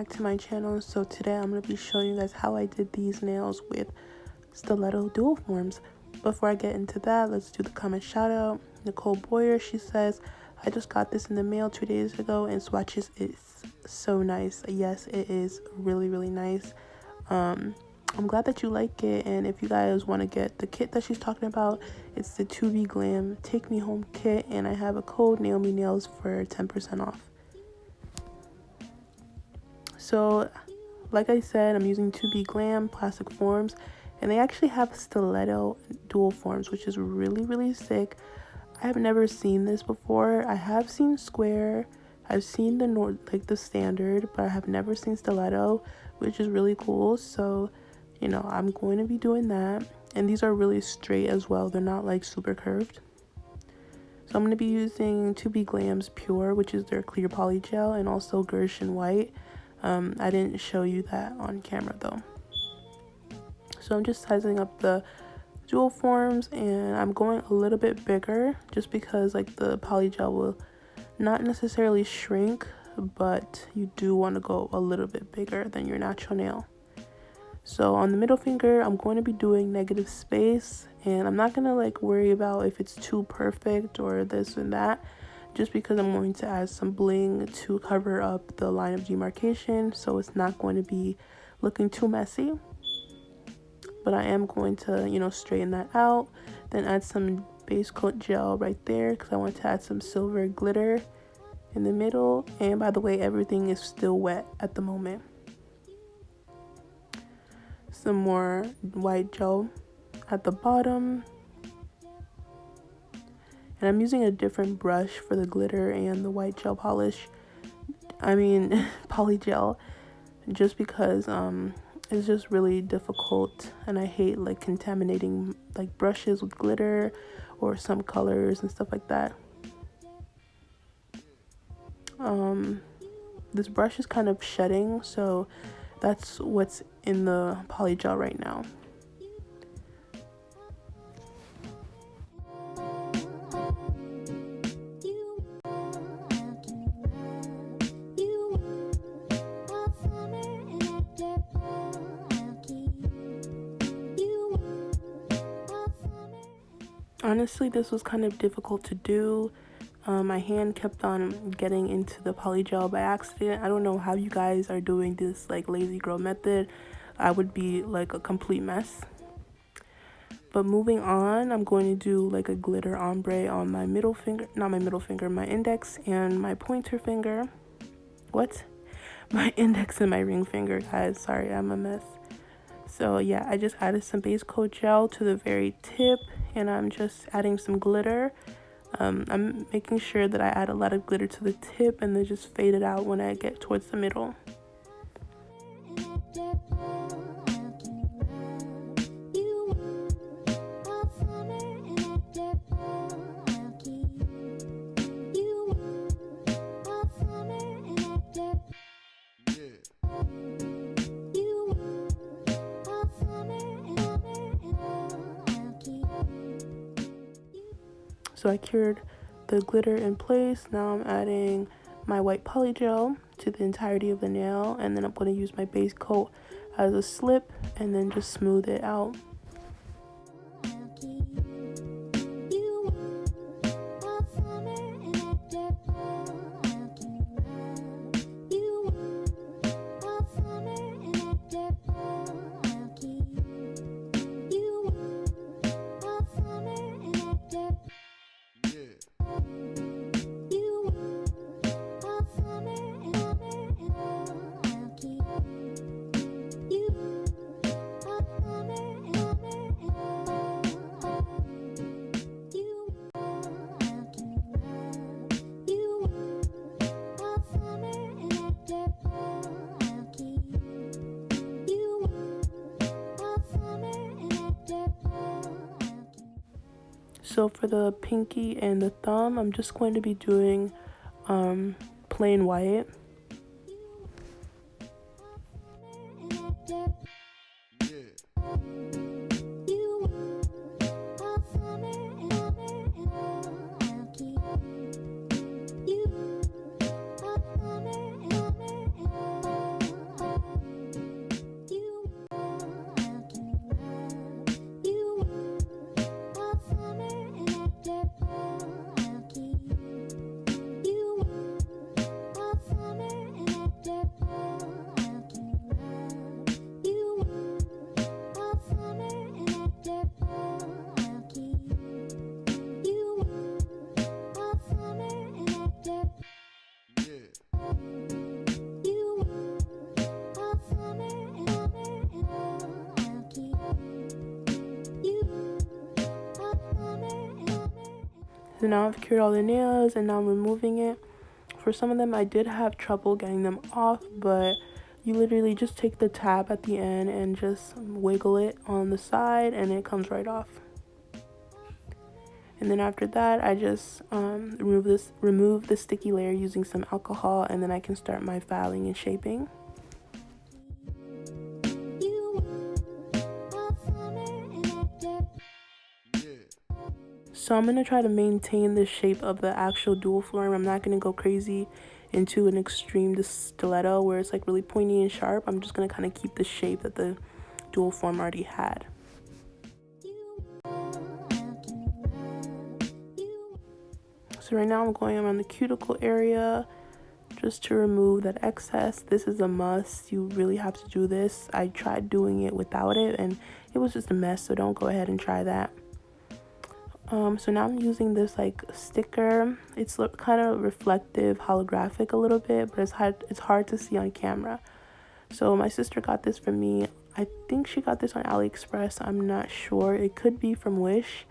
back to my channel. So today I'm going to be showing you guys how I did these nails with Stiletto dual forms. Before I get into that, let's do the comment shout out. Nicole Boyer, she says, I just got this in the mail 2 days ago and swatches is so nice. Yes, it is really nice. I'm glad that you like it, and if you guys want to get the kit that she's talking about, it's the Tobeglam Take Me Home kit, and I have a code Naomi Nails for 10% off. So like I said, I'm using Tobeglam plastic forms, and they actually have Stiletto dual forms, which is really sick. I have never seen this before. I have seen square, I've seen the standard, but I have never seen Stiletto, which is really cool. So you know, I'm going to be doing that. And these are really straight as well. They're not like super curved. So I'm going to be using Tobeglam's Pure, which is their clear poly gel, and also Gershon White. I didn't show you that on camera though. So I'm just sizing up the dual forms, and I'm going a little bit bigger just because like the poly gel will not necessarily shrink, but you do want to go a little bit bigger than your natural nail. So on the middle finger, I'm going to be doing negative space, and I'm not going to like worry about if it's too perfect or this and that, just because I'm going to add some bling to cover up the line of demarcation, so it's not going to be looking too messy. But I am going to, you know, straighten that out, then add some base coat gel right there because I want to add some silver glitter in the middle. And by the way, everything is still wet at the moment. Some more white gel at the bottom, and I'm using a different brush for the glitter and the white gel polish, poly gel, just because it's just really difficult, and I hate like contaminating like brushes with glitter or some colors and stuff like that. This brush is kind of shedding, so that's what's in the poly gel right now. Honestly, this was kind of difficult to do. My hand kept on getting into the poly gel by accident. I don't know how you guys are doing this like lazy girl method. I would be like a complete mess. But moving on, I'm going to do like a glitter ombre on my middle finger, not my middle finger, my index and my pointer finger. What? My index and my ring finger, guys. Sorry, I'm a mess. So yeah, I just added some base coat gel to the very tip, and I'm just adding some glitter. I'm making sure that I add a lot of glitter to the tip and then just fade it out when I get towards the middle. So I cured the glitter in place. Now I'm adding my white poly gel to the entirety of the nail, and then I'm going to use my base coat as a slip and then just smooth it out. So for the pinky and the thumb, I'm just going to be doing plain white. So now I've cured all the nails and now I'm removing it. For some of them I did have trouble getting them off, but you literally just take the tab at the end and just wiggle it on the side and it comes right off. And then after that I just remove the sticky layer using some alcohol, and then I can start my filing and shaping. So I'm going to try to maintain the shape of the actual dual form. I'm not going to go crazy into an extreme stiletto where it's like really pointy and sharp. I'm just going to kind of keep the shape that the dual form already had. So right now I'm going around the cuticle area just to remove that excess. This is a must. You really have to do this. I tried doing it without it and it was just a mess, so don't go ahead and try that. So now I'm using this like sticker. It's kind of reflective, holographic a little bit, but it's hard to see on camera. So my sister got this for me. I think she got this on AliExpress. I'm not sure. It could be from Wish.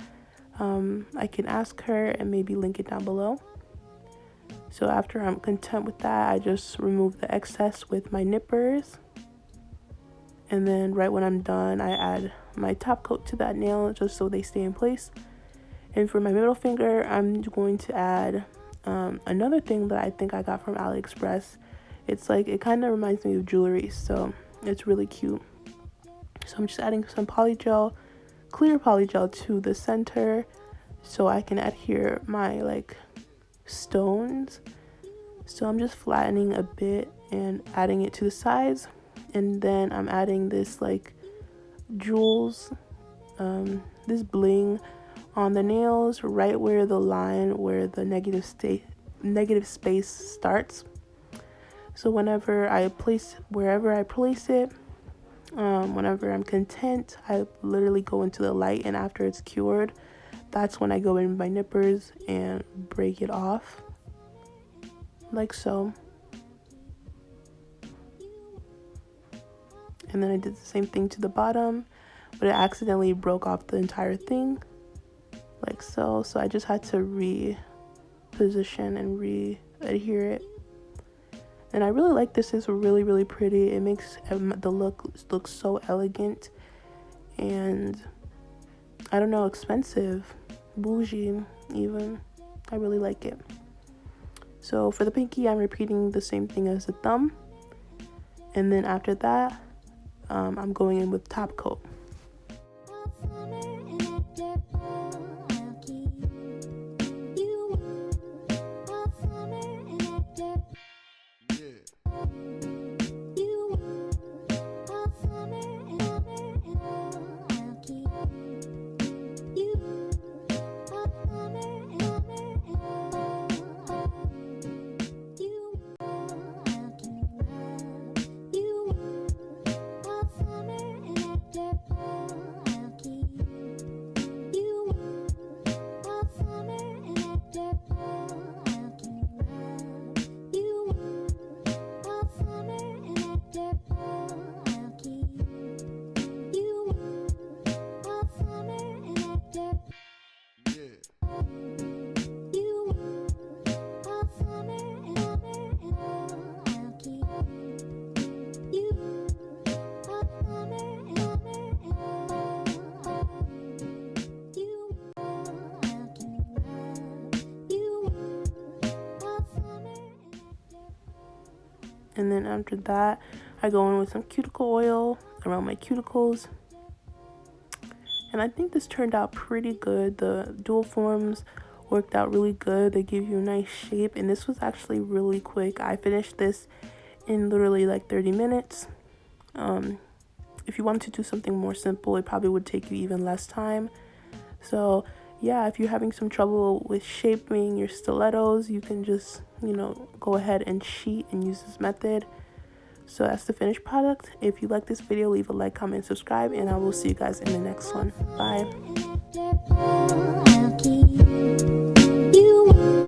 I can ask her and maybe link it down below. So after I'm content with that, I just remove the excess with my nippers. And then right when I'm done, I add my top coat to that nail just so they stay in place. And for my middle finger, I'm going to add another thing that I think I got from AliExpress. It's like, it kind of reminds me of jewelry, so it's really cute. So I'm just adding some polygel, clear polygel to the center so I can adhere my like stones. So I'm just flattening a bit and adding it to the sides. And then I'm adding this like jewels, this bling on the nails right where the line where the negative space starts. So whenever I place it, whenever I'm content, I literally go into the light, and after it's cured, that's when I go in with my nippers and break it off like so. And then I did the same thing to the bottom, but it accidentally broke off the entire thing like so. So I just had to reposition and re-adhere it. And I really like this. It's really, really pretty. It makes the look so elegant and, I don't know, expensive, bougie even. I really like it. So for the pinky, I'm repeating the same thing as the thumb. And then after that, I'm going in with top coat. And then after that, I go in with some cuticle oil around my cuticles. And I think this turned out pretty good. The dual forms worked out really good. They give you a nice shape. And this was actually really quick. I finished this in literally like 30 minutes. If you wanted to do something more simple, it probably would take you even less time. So yeah, if you're having some trouble with shaping your stilettos, you can just, go ahead and cheat and use this method. So that's the finished product. If you like this video, leave a like, comment, subscribe, and I will see you guys in the next one. Bye.